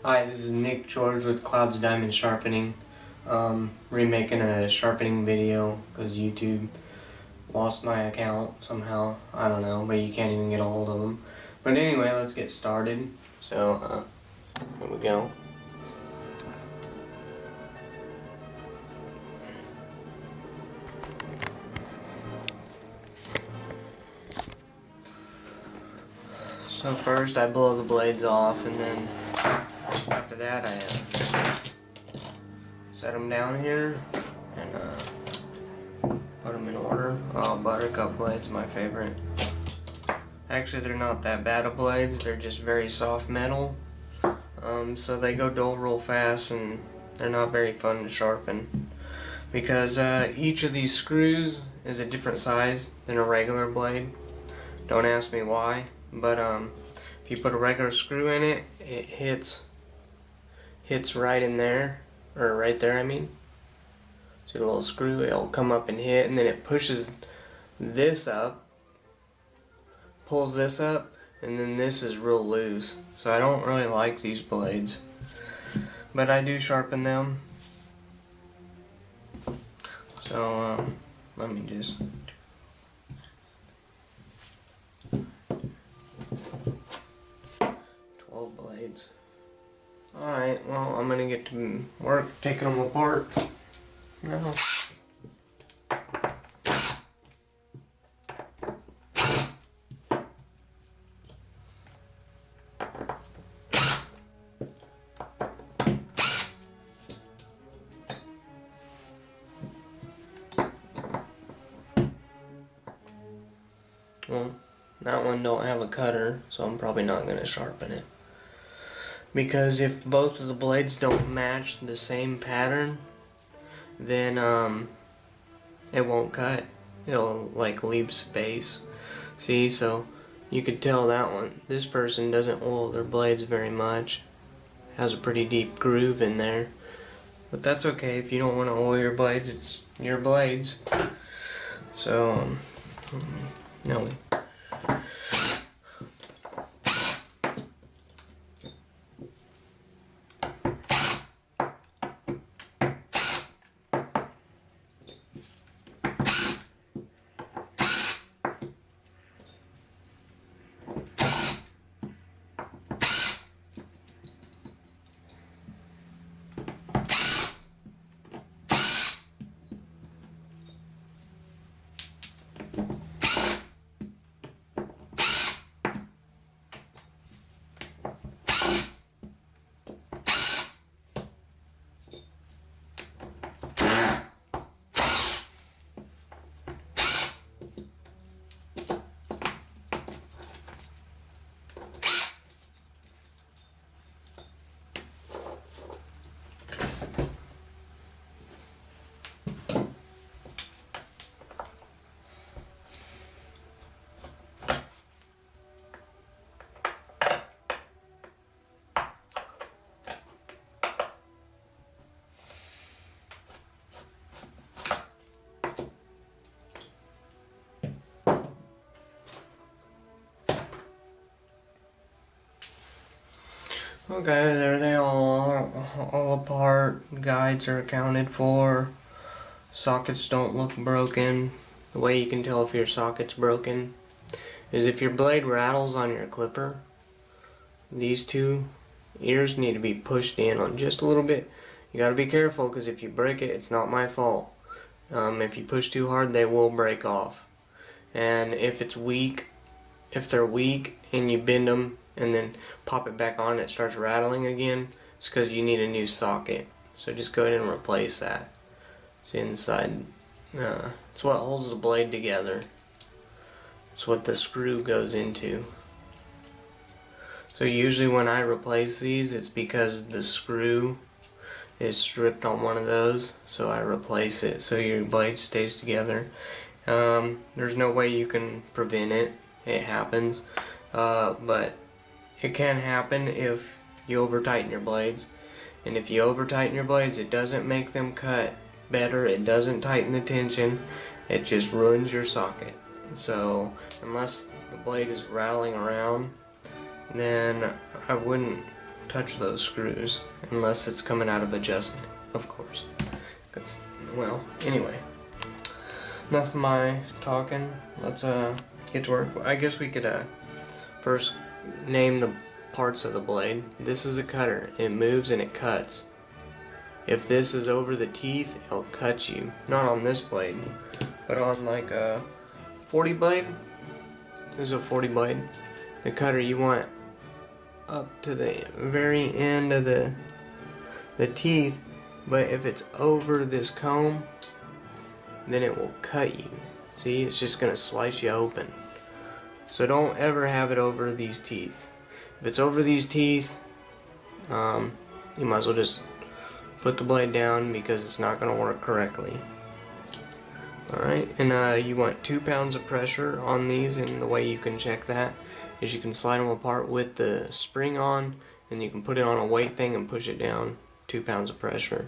Hi, this is Nick George with Cloud's Diamond Sharpening. Remaking a sharpening video because YouTube lost my account somehow. I don't know, but you can't even get a hold of them. But anyway, let's get started. So, here we go. So first I blow the blades off, and then after that I set them down here and put them in order. Oh, buttercup blades, my favorite. Actually, they're not that bad of blades, they're just very soft metal. So they go dull real fast and they're not very fun to sharpen. Because each of these screws is a different size than a regular blade. Don't ask me why, but if you put a regular screw in it, it hits right in there, or right there I mean. See the little screw, it'll come up and hit, and then it pushes this up, pulls this up, and then this is real loose. So I don't really like these blades, but I do sharpen them. So let me just 12 blades. Alright, well, I'm gonna get to work taking them apart now. Well, that one don't have a cutter, so I'm probably not going to sharpen it. Because if both of the blades don't match the same pattern, then it won't cut. It'll like leave space. See, so you could tell that one. This person doesn't oil their blades very much. Has a pretty deep groove in there. But that's okay if you don't want to oil your blades. It's your blades. So now we. Okay, there they all apart. Guides are accounted for. Sockets don't look broken. The way you can tell if your socket's broken is if your blade rattles on your clipper. These two ears need to be pushed in on just a little bit. You gotta be careful, because if you break it, it's not my fault. If you push too hard, they will break off. And if it's weak, if they're weak and you bend them and then pop it back on, it starts rattling again, it's because you need a new socket. So just go ahead and replace that. It's inside. It's what holds the blade together. It's what the screw goes into. So usually when I replace these, it's because the screw is stripped on one of those, so I replace it so your blade stays together. There's no way you can prevent it. It happens, but it can happen if you over tighten your blades. And if you over tighten your blades, it doesn't make them cut better, it doesn't tighten the tension, it just ruins your socket. So unless the blade is rattling around, then I wouldn't touch those screws unless it's coming out of adjustment, of course. Well, anyway, enough of my talking. Let's get to work. I guess we could first name the parts of the blade. This is a cutter. It moves and it cuts. If this is over the teeth, it'll cut you. Not on this blade, but on like a 40 blade. This is a 40 blade. The cutter you want up to the very end of the teeth, but if it's over this comb, then it will cut you. See, it's just gonna slice you open. So don't ever have it over these teeth. If it's over these teeth, you might as well just put the blade down because it's not gonna work correctly. Alright, and you want 2 pounds of pressure on these, and the way you can check that is you can slide them apart with the spring on, and you can put it on a weight thing and push it down. 2 pounds of pressure.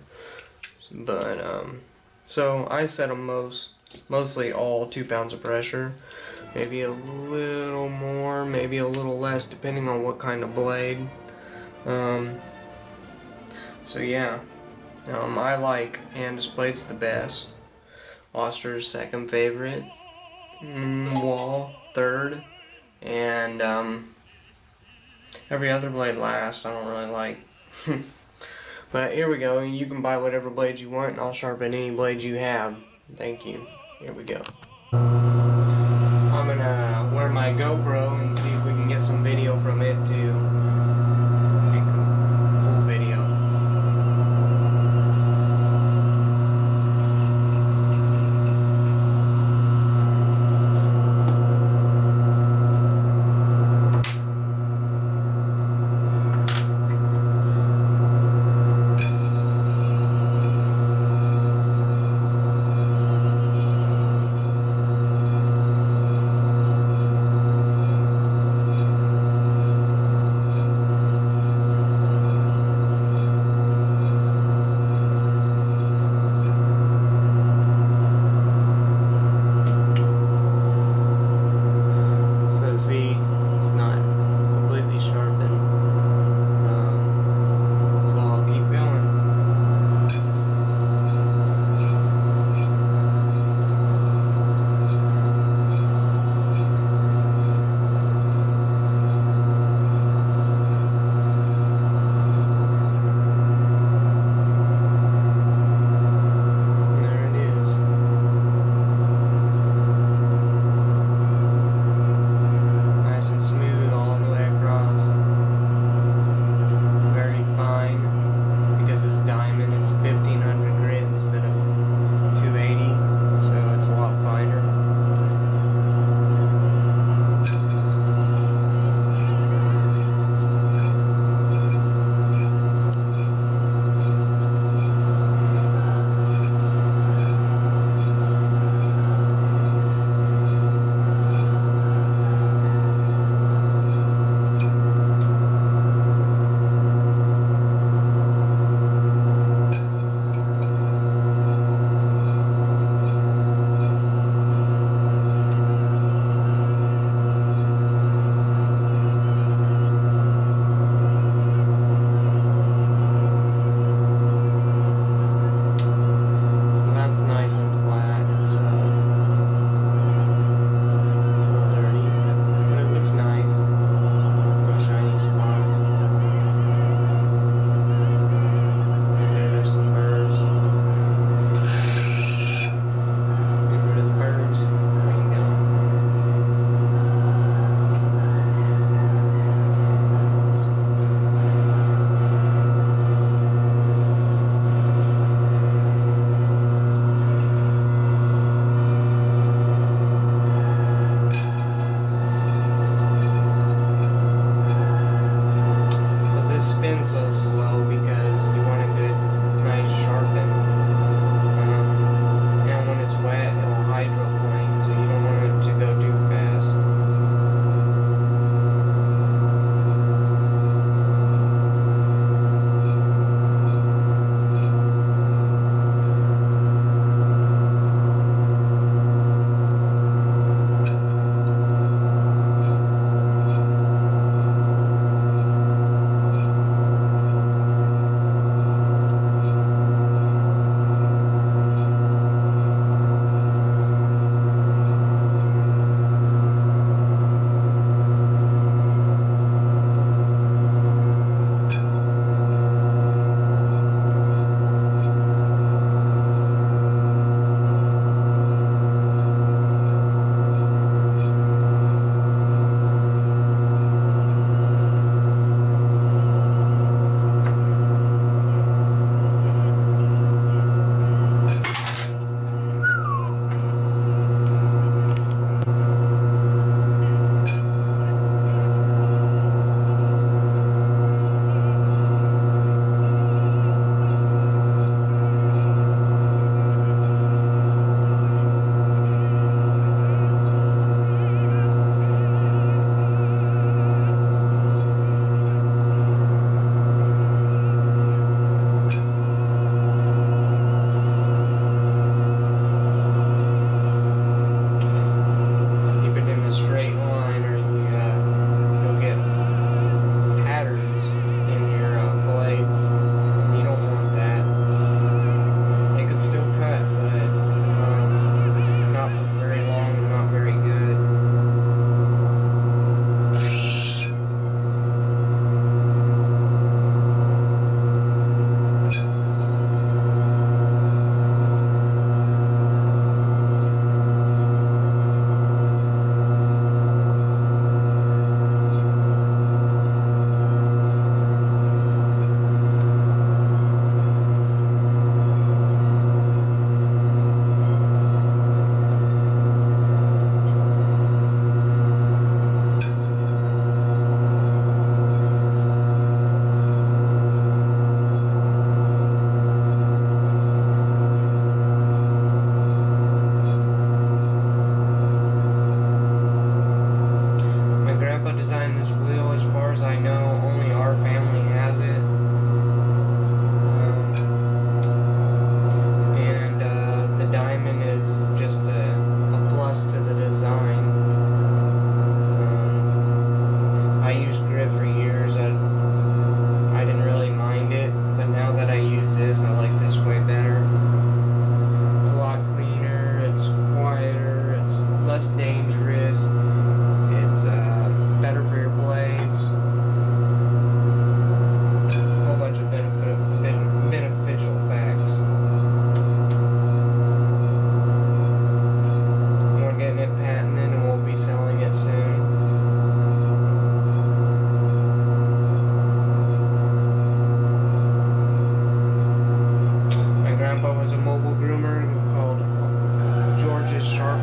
But so I set them mostly all 2 pounds of pressure, maybe a little more, maybe a little less, depending on what kind of blade. So yeah, I like Andis blades the best. Oster's second favorite, Wall third, and every other blade last. I don't really like. But here we go. You can buy whatever blades you want, and I'll sharpen any blades you have. Thank you. Here we go. I'm gonna wear my GoPro and see if we can get some video from it too. Make a cool video.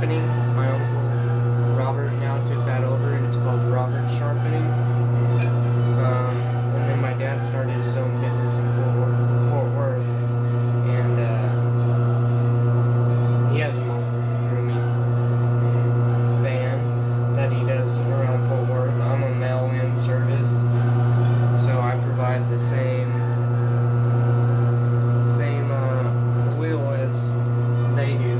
Sharpening. My uncle Robert now took that over, and it's called Robert Sharpening. And then my dad started his own business in Fort Worth, and he has a mobile grooming van that he does around Fort Worth. I'm a mail-in service, so I provide the same wheel as they do.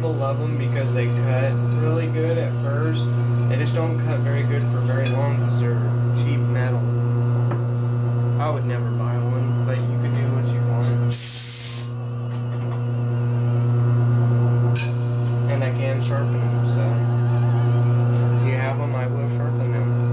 people love them because they cut really good at first. They just don't cut very good for very long because they're cheap metal. I would never buy one, but you can do what you want. And I can sharpen them, so if you have them, I will sharpen them.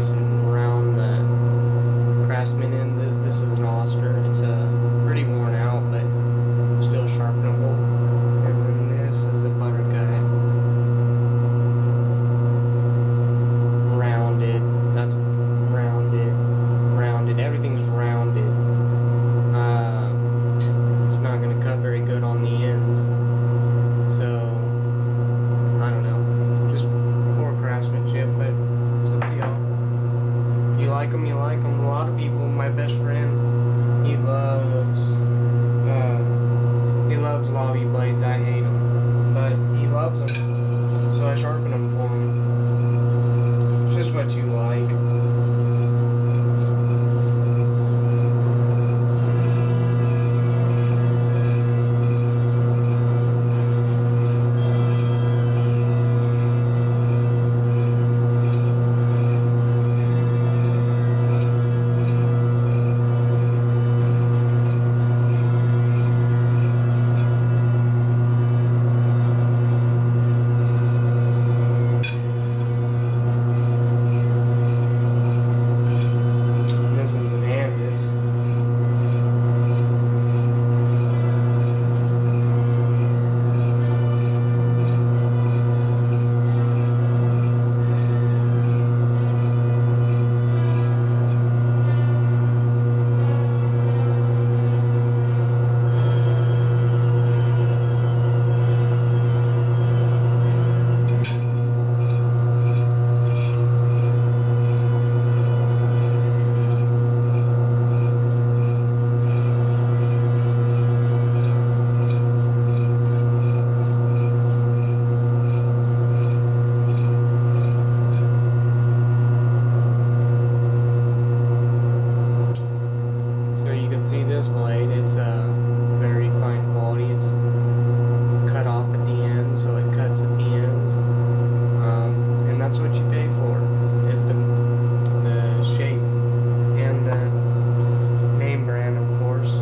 nice and round. The Craftsman end, this is an Oscar. It's pretty worn out, but still sharpenable. And then this is a buttercut. Rounded. That's rounded. Rounded. Everything's rounded. It's not going to cut very good on the ends. So, I don't know. Just poor craftsmanship, but it's up to y'all. You like them, you like them. A lot of people, my best friend, he loves lobby blades. I hate them, but he loves them, so I sharpen them for him. It's just what you like. See this blade, it's very fine quality. It's cut off at the end, so it cuts at the ends, and that's what you pay for, is the shape and the name brand, of course.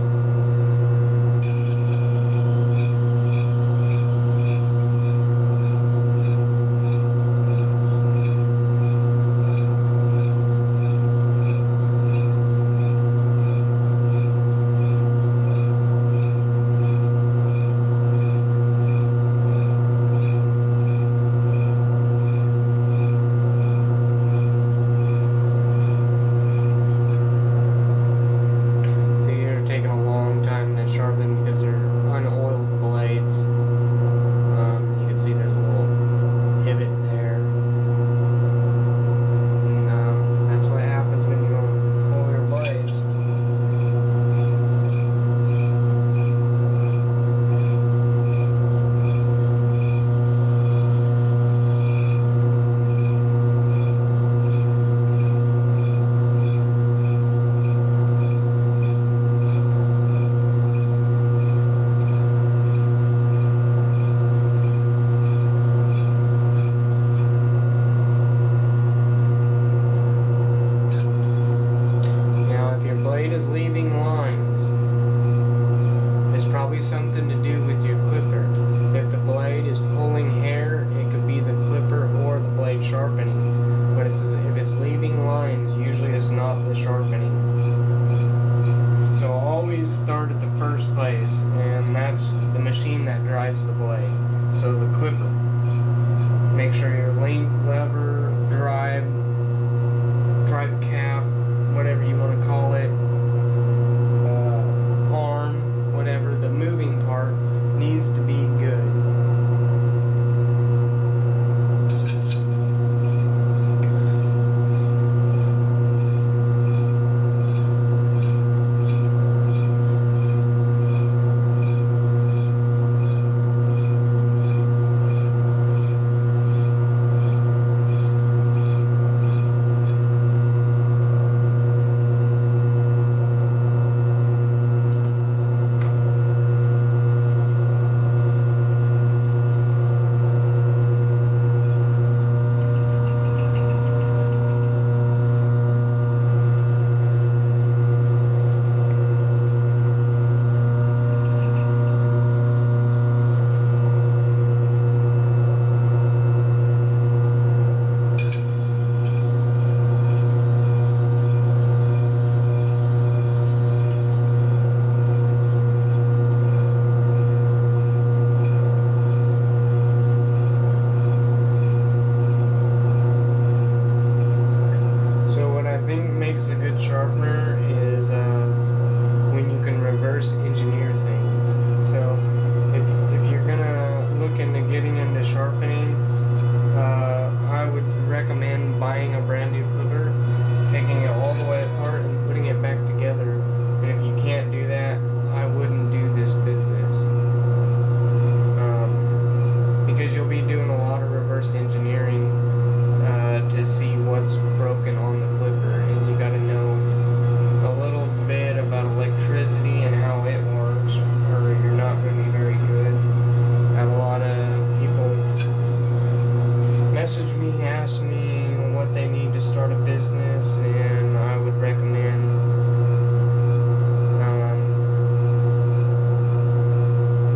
business, and I would recommend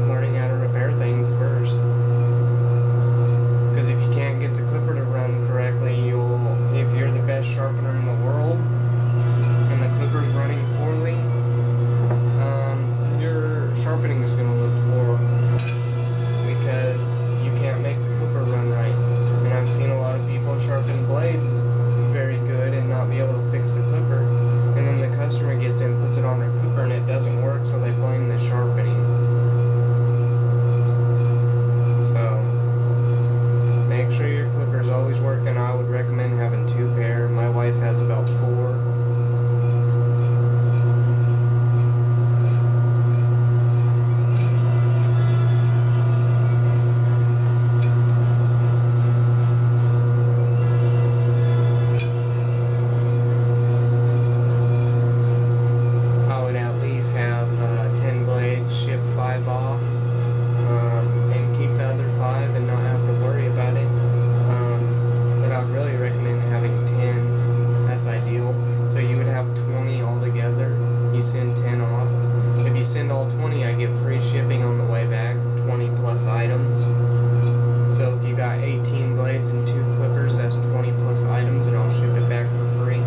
learning how to repair things first. Because if you can't get the clipper to run correctly, if you're the best sharpener in the world and the clipper's running poorly, your sharpening is going to look poor because you can't make the clipper run right. And I've seen a lot of people sharpen blades very good and not be able to fix the clipper, and then the customer gets in, puts it on their clipper, and it doesn't work, so they blame the sharpening. So make sure your clipper's always working. I would recommend having 2 pair. My wife has about 4. Have 10 blades, ship 5 off, and keep the other 5 and not have to worry about it. But I'd really recommend having 10. That's ideal. So you would have 20 altogether. You send 10 off. If you send all 20, I get free shipping on the way back, 20 plus items. So if you got 18 blades and 2 clippers, that's 20 plus items, and I'll ship it back for free.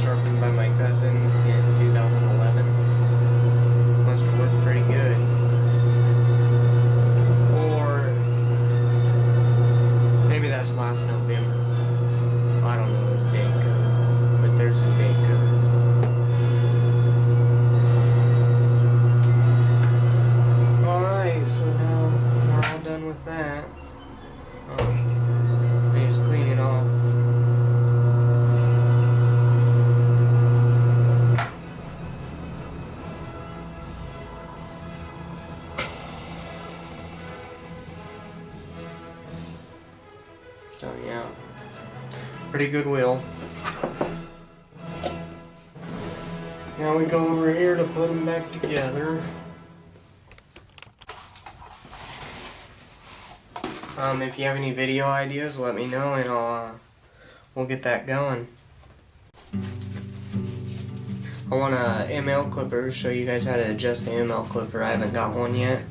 Sharpened by my cousin in 2011. Must have worked pretty good. Or maybe that's last November. I don't know his date code, but there's his date code. Alright, so now we're all done with that. I just clean it off. So yeah, pretty good wheel. Now we go over here to put them back together. If you have any video ideas, let me know, and we'll get that going. I want a ML clipper, show you guys how to adjust the ML clipper. I haven't got one yet.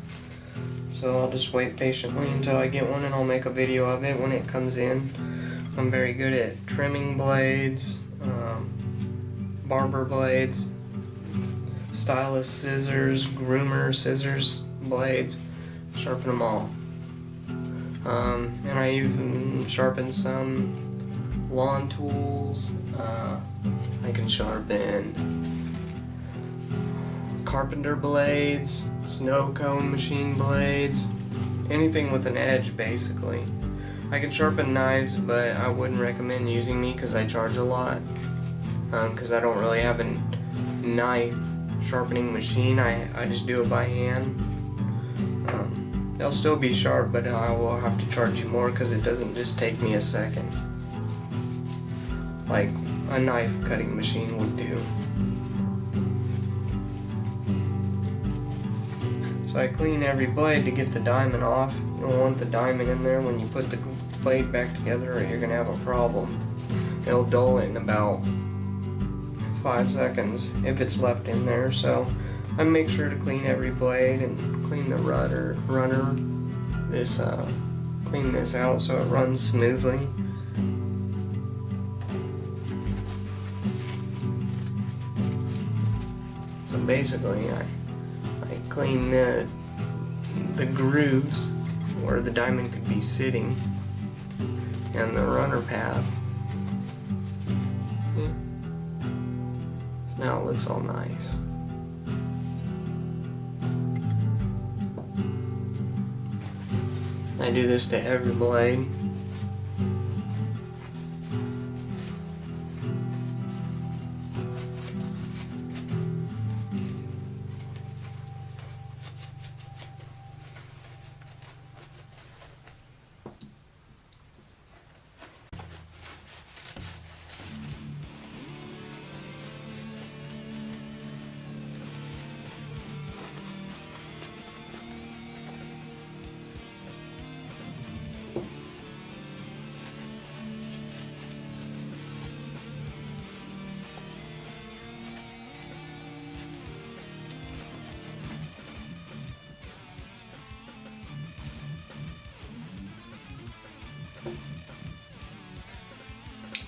So I'll just wait patiently until I get one, and I'll make a video of it when it comes in. I'm very good at trimming blades, barber blades, stylus scissors, groomer scissors, blades, sharpen them all. And I even sharpen some lawn tools. I can sharpen carpenter blades, snow cone machine blades, anything with an edge basically. I can sharpen knives, but I wouldn't recommend using me because I charge a lot. Because I don't really have a knife sharpening machine. I just do it by hand. They'll still be sharp, but I will have to charge you more because it doesn't just take me a second like a knife cutting machine would do. So I clean every blade to get the diamond off. You don't want the diamond in there when you put the blade back together, or you're going to have a problem. It'll dull it in about 5 seconds if it's left in there. So I make sure to clean every blade and clean the runner. Clean this out so it runs smoothly. So basically, I clean the grooves where the diamond could be sitting and the runner path. Yeah. So now it looks all nice. I do this to every blade.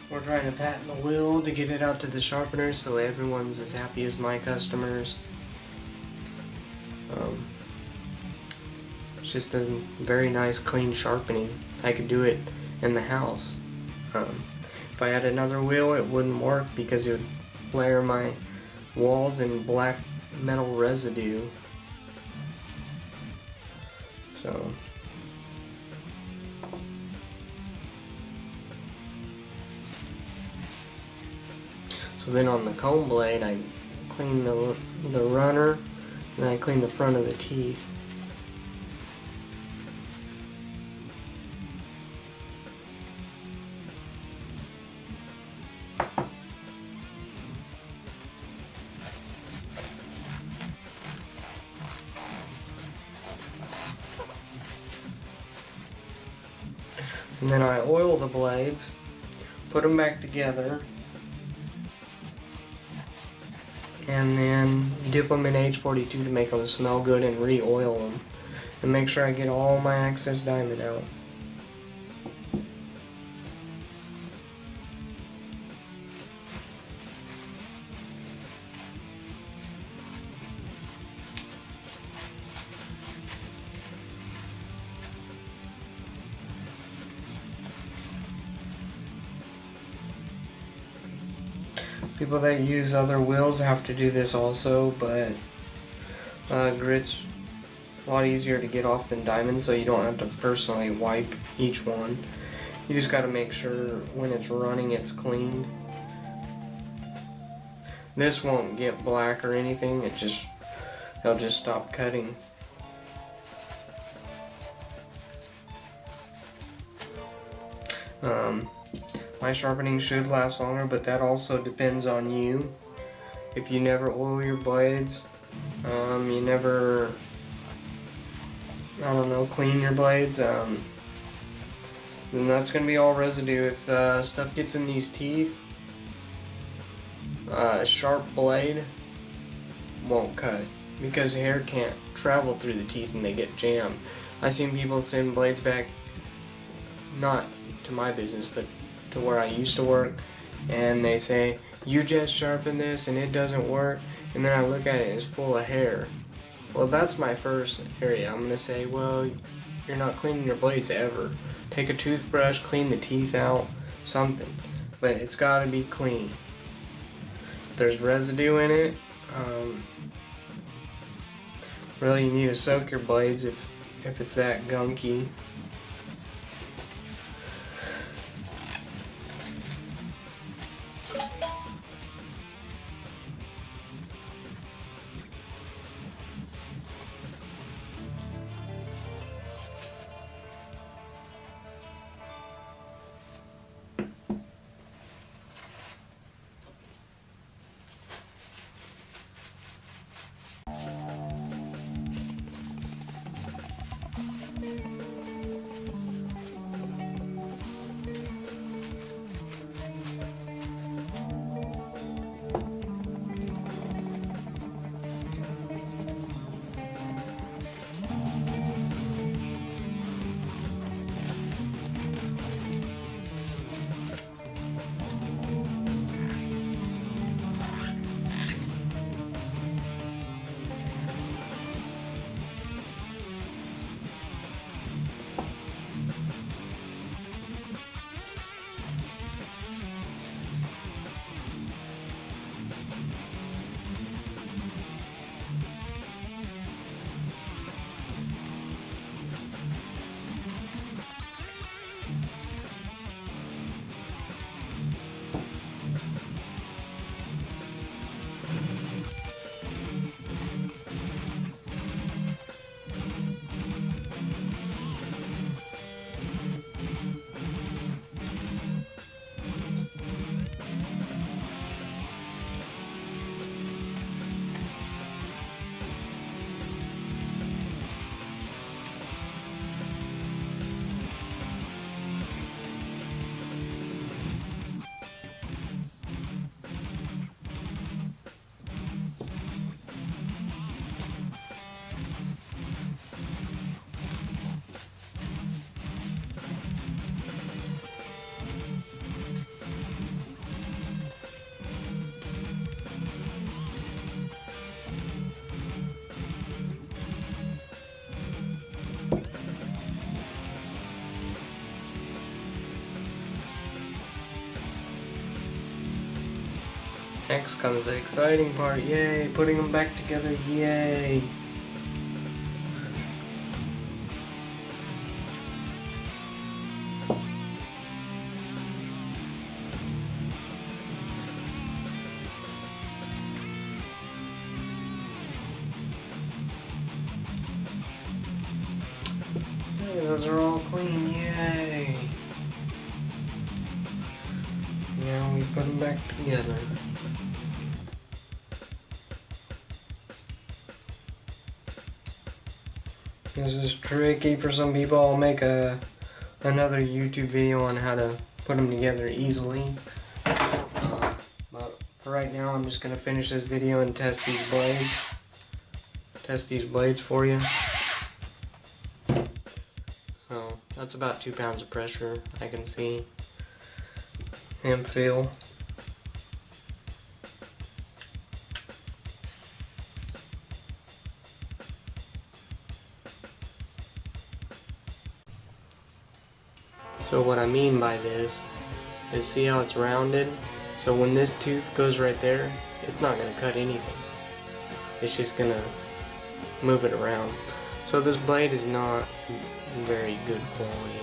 We're trying to patent the wheel to get it out to the sharpener so everyone's as happy as my customers. It's just a very nice clean sharpening. I could do it in the house. If I had another wheel it wouldn't work because it would layer my walls in black metal residue. So then on the comb blade I clean the runner and then I clean the front of the teeth. And then I oil the blades, put them back together, and then dip them in H42 to make them smell good and re-oil them. And make sure I get all my excess diamond out. People that use other wheels have to do this also, but grit's a lot easier to get off than diamond, so you don't have to personally wipe each one. You just got to make sure when it's running it's cleaned. This won't get black or anything, it'll just stop cutting. My sharpening should last longer, but that also depends on you. If you never oil your blades, you never, clean your blades, then that's going to be all residue. If stuff gets in these teeth, a sharp blade won't cut because hair can't travel through the teeth and they get jammed. I've seen people send blades back, not to my business, but to where I used to work, and they say, you just sharpen this and it doesn't work, and then I look at it and it's full of hair. Well, that's my first area. I'm going to say, well, you're not cleaning your blades ever. Take a toothbrush, clean the teeth out, something. But it's got to be clean. If there's residue in it, really you need to soak your blades if it's that gunky. Next comes the exciting part, yay! Putting them back together, yay! Hey, those are all clean, yay! Now we put them back together. This is tricky for some people. I'll make another YouTube video on how to put them together easily. But for right now, I'm just going to finish this video and test these blades. Test these blades for you. So that's about 2 pounds of pressure I can see and feel. So what I mean by this is, see how it's rounded? So when this tooth goes right there, it's not going to cut anything. It's just going to move it around. So this blade is not very good quality.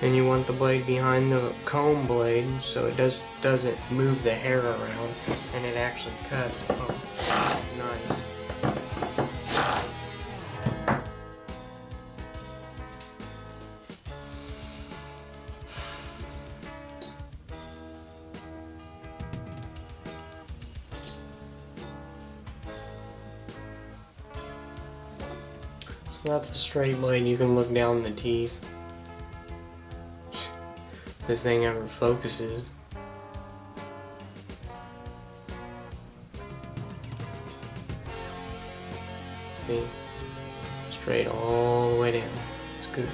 And you want the blade behind the comb blade so it doesn't move the hair around and it actually cuts. Oh, nice. So that's a straight blade. You can look down the teeth. If this thing ever focuses. See? Straight all the way down. It's good.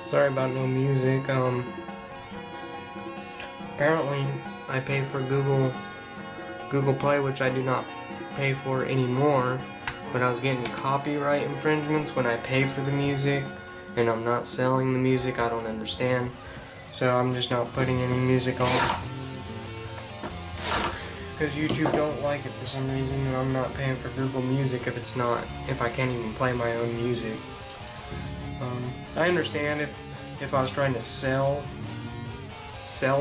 Sorry about no music. Apparently I pay for Google Play, which I do not pay for anymore, but I was getting copyright infringements when I pay for the music, and I'm not selling the music. I don't understand. So I'm just not putting any music on. Because YouTube don't like it for some reason, and I'm not paying for Google Music if I can't even play my own music. I understand if I was trying to sell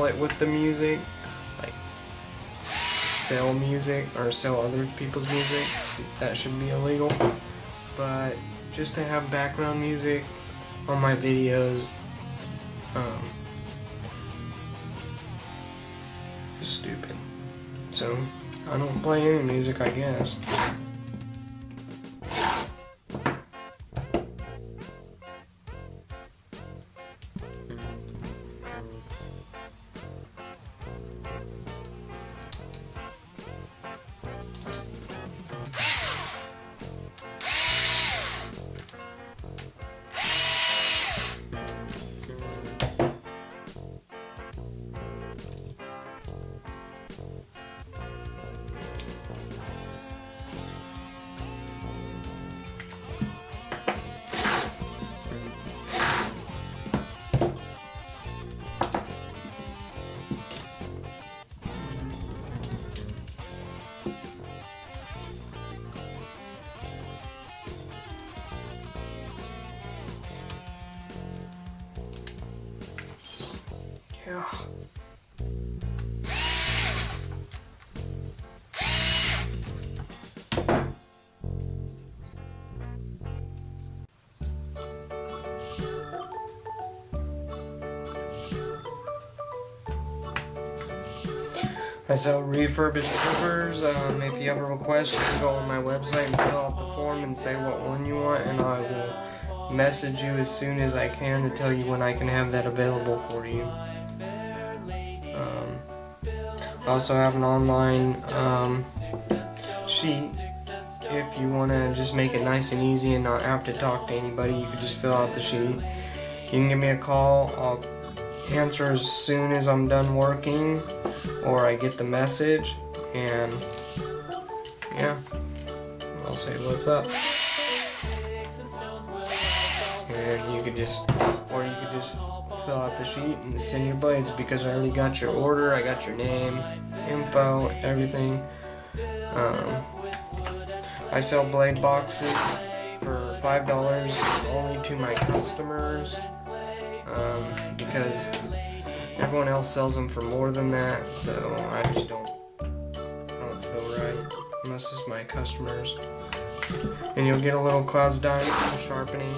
it with the music, like sell music or sell other people's music, that should be illegal. But just to have background music on my videos, is stupid. So I don't play any music, I guess. Yeah. I sell refurbished clippers. If you have a request, you can go on my website and fill out the form and say what one you want, and I will message you as soon as I can to tell you when I can have that available for you. I also have an online sheet. If you want to just make it nice and easy and not have to talk to anybody, you can just fill out the sheet. You can give me a call. I'll answer as soon as I'm done working or I get the message, and yeah, I'll say what's up. And you could just fill out the sheet and send your blades, because I already got your order, I got your name, info, everything. I sell blade boxes for $5 only to my customers, because everyone else sells them for more than that, so I just don't feel right unless it's my customers. And you'll get a little Clouds Diamond Sharpening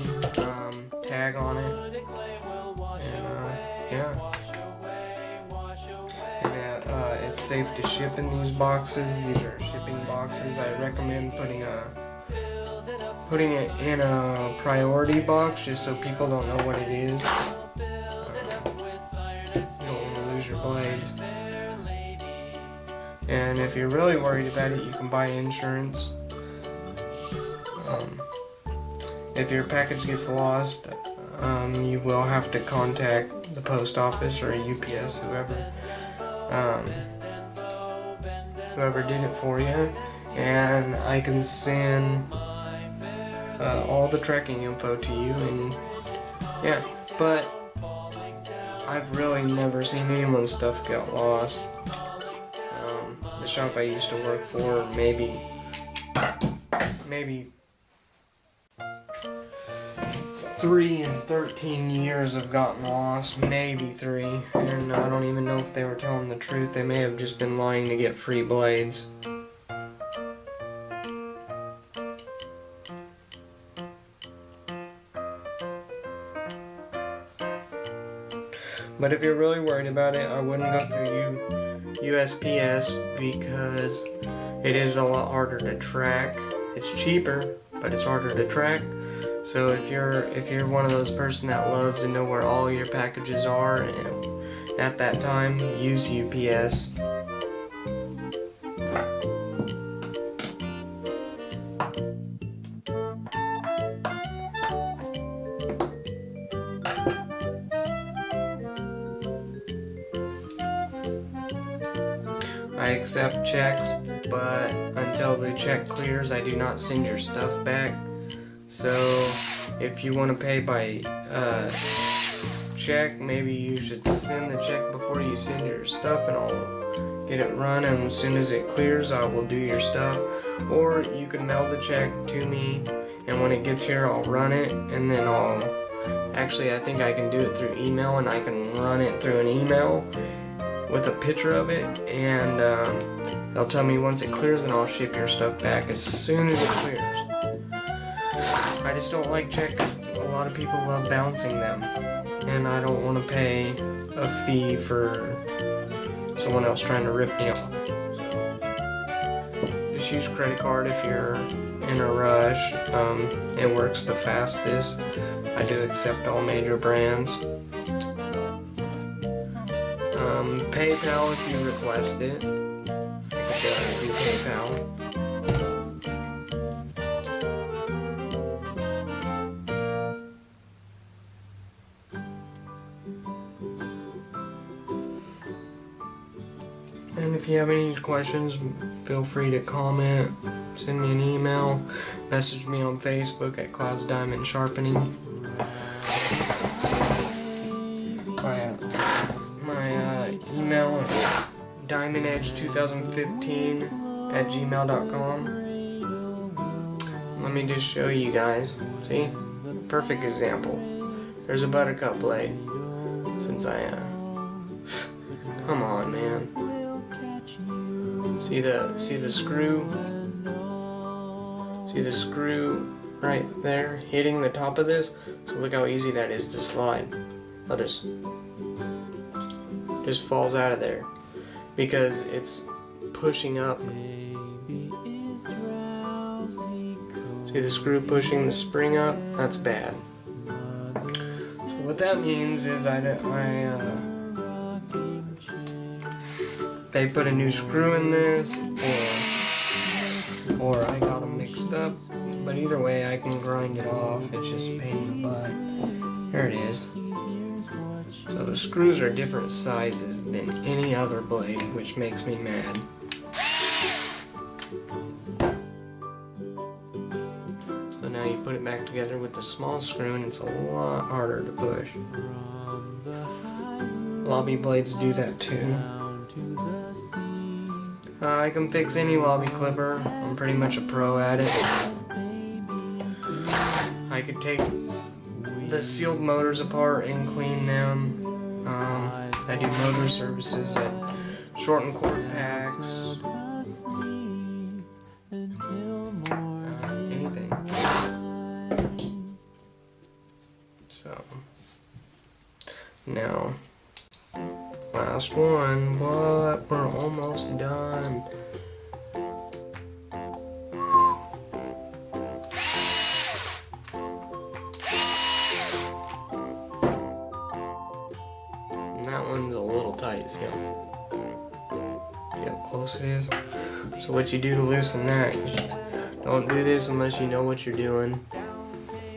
tag on it, and yeah. And it's safe to ship in these boxes. These are shipping boxes. I recommend putting it in a priority box just so people don't know what it is. You don't want to lose your blades. And if you're really worried about it, you can buy insurance. If your package gets lost, you will have to contact the post office or UPS, whoever did it for you, and I can send all the tracking info to you. And yeah, but I've really never seen anyone's stuff get lost. The shop I used to work for, maybe 3 and 13 years have gotten lost, maybe 3, and I don't even know if they were telling the truth. They may have just been lying to get free blades. But if you're really worried about it, I wouldn't go through USPS, because it is a lot harder to track. It's cheaper, but it's harder to track. So if you're one of those person that loves to know where all your packages are and at that time, use UPS. I accept checks, but until the check clears, I do not send your stuff back. So if you want to pay by check, maybe you should send the check before you send your stuff, and I'll get it run, and as soon as it clears, I will do your stuff. Or you can mail the check to me, and when it gets here, I'll run it, and then I think I can do it through email, and I can run it through an email with a picture of it, and they'll tell me once it clears, and I'll ship your stuff back as soon as it clears. I just don't like check because a lot of people love bouncing them, and I don't want to pay a fee for someone else trying to rip me off. So just use credit card if you're in a rush. It works the fastest. I do accept all major brands. PayPal if you request it. I could do PayPal. And if you have any questions, feel free to comment, send me an email, message me on Facebook at Clouds Diamond Sharpening. My email is diamondedge2015@gmail.com. Let me just show you guys. See? Perfect example. There's a buttercup blade. Since I Come on, man. See the screw? See the screw right there hitting the top of this? So look how easy that is to slide. I'll just falls out of there because it's pushing up. See the screw pushing the spring up? That's bad. So what that means is they put a new screw in this, or I got them mixed up. But either way, I can grind it off. It's just a pain in the butt. There it is. So the screws are different sizes than any other blade, which makes me mad. So now you put it back together with the small screw and it's a lot harder to push. Lobby blades do that too. I can fix any lobby clipper. I'm pretty much a pro at it. I could take the sealed motors apart and clean them. I do motor services at shorten cord packs. Anything. So now last one. What? We're almost done. That one's a little tight, see how close it is? So what you do to loosen that, don't do this unless you know what you're doing.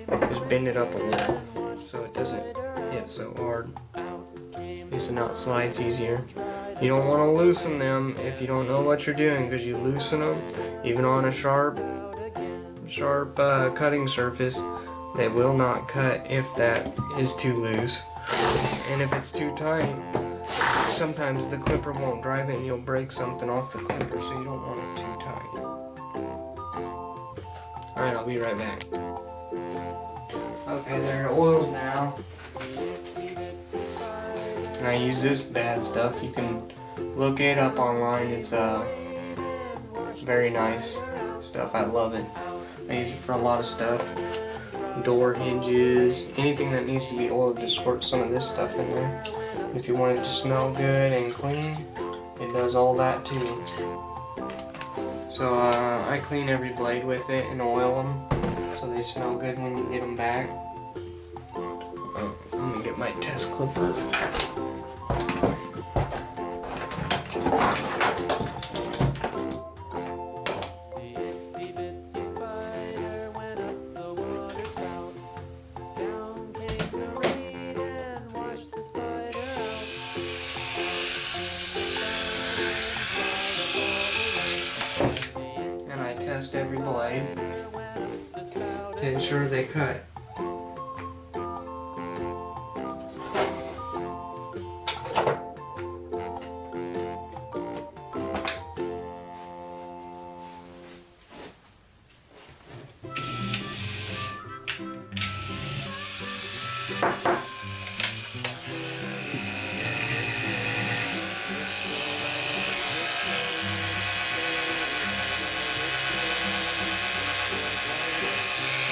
Just bend it up a little so it doesn't hit so hard. So now it slides easier. You don't want to loosen them if you don't know what you're doing, because you loosen them, even on a sharp cutting surface, they will not cut if that is too loose. And if it's too tight, sometimes the clipper won't drive it and you'll break something off the clipper, so you don't want it too tight. Alright, I'll be right back. Okay, they're oiled now. And I use this bad stuff. You can look it up online. It's very nice stuff. I love it. I use it for a lot of stuff. Door hinges, anything that needs to be oiled, just squirt some of this stuff in there. If you want it to smell good and clean, it does all that too. So I clean every blade with it and oil them so they smell good when you get them back. Let me get my test clipper. Test every blade to ensure they cut.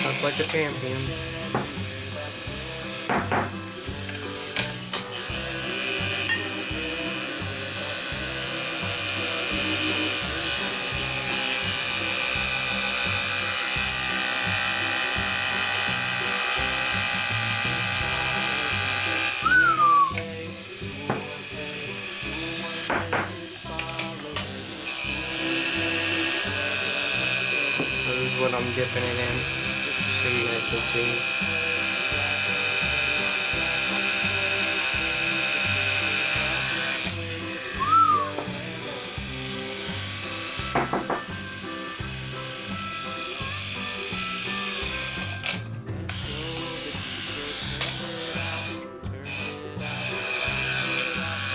That's like a champion. This is what I'm dipping it in, so you guys can see.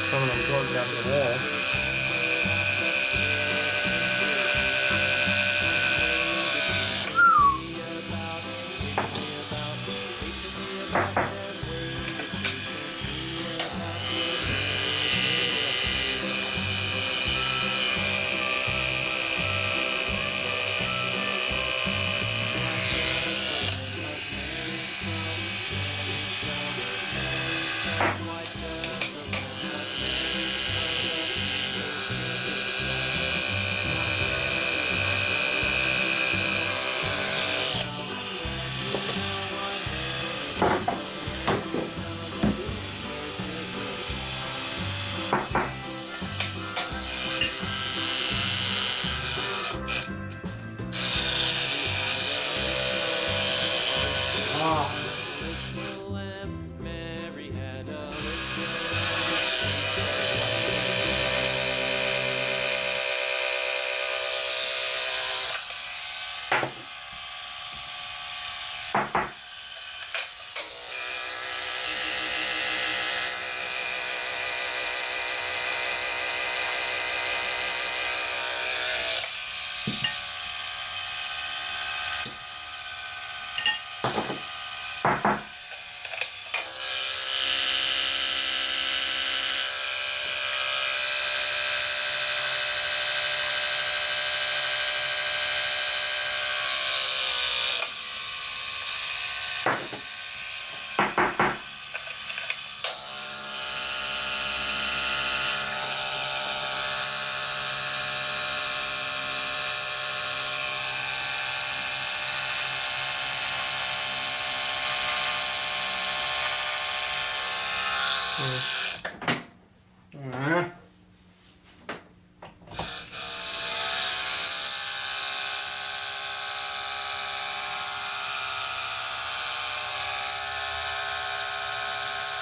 Some of them plugged out the wall.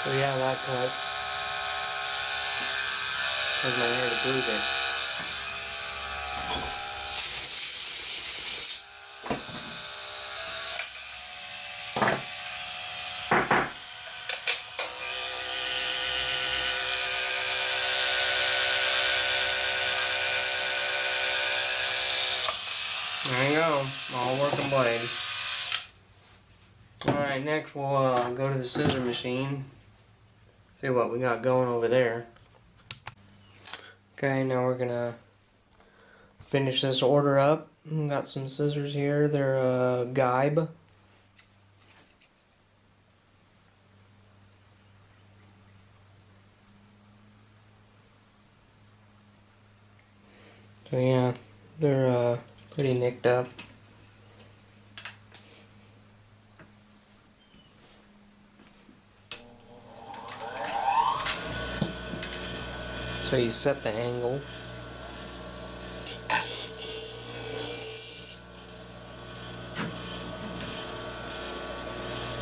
So yeah, that cuts. There's my hair to prove it. There you go, all working blade. Alright, next we'll go to the scissor machine. See what we got going over there. Okay, now we're gonna finish this order up. Got some scissors here, they're Guibe. So yeah, they're pretty nicked up. So you set the angle.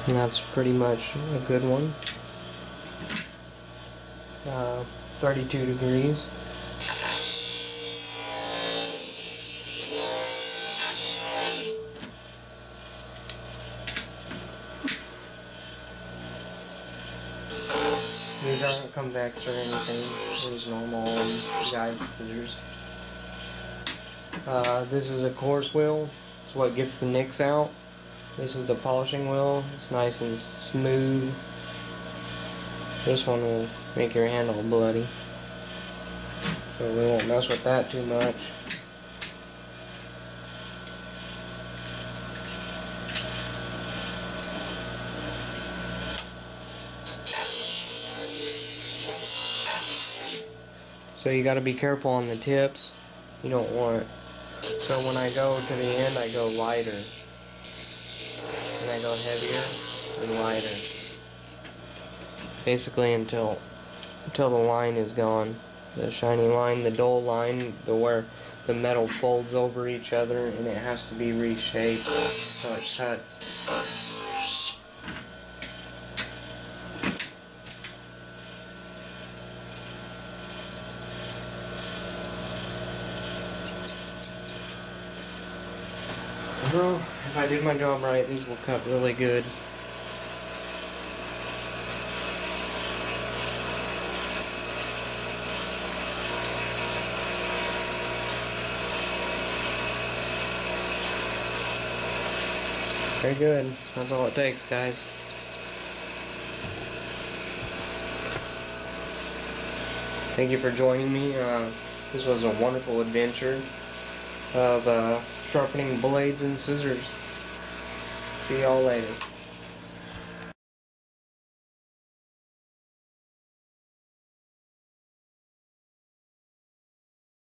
And that's pretty much a good one. 32 degrees. These aren't convex or anything, these normal guide scissors. This is a coarse wheel, it's what gets the nicks out. This is the polishing wheel, it's nice and smooth. This one will make your hand all bloody, so we won't mess with that too much. So you got to be careful on the tips. You don't want. So when I go to the end, I go lighter, and I go heavier and lighter. Basically until the line is gone. The shiny line, the dull line, where the metal folds over each other, and it has to be reshaped so it cuts. Well, if I did my job right, these will cut really good. Very good. That's all it takes, guys. Thank you for joining me. This was a wonderful adventure of sharpening blades and scissors. See y'all later.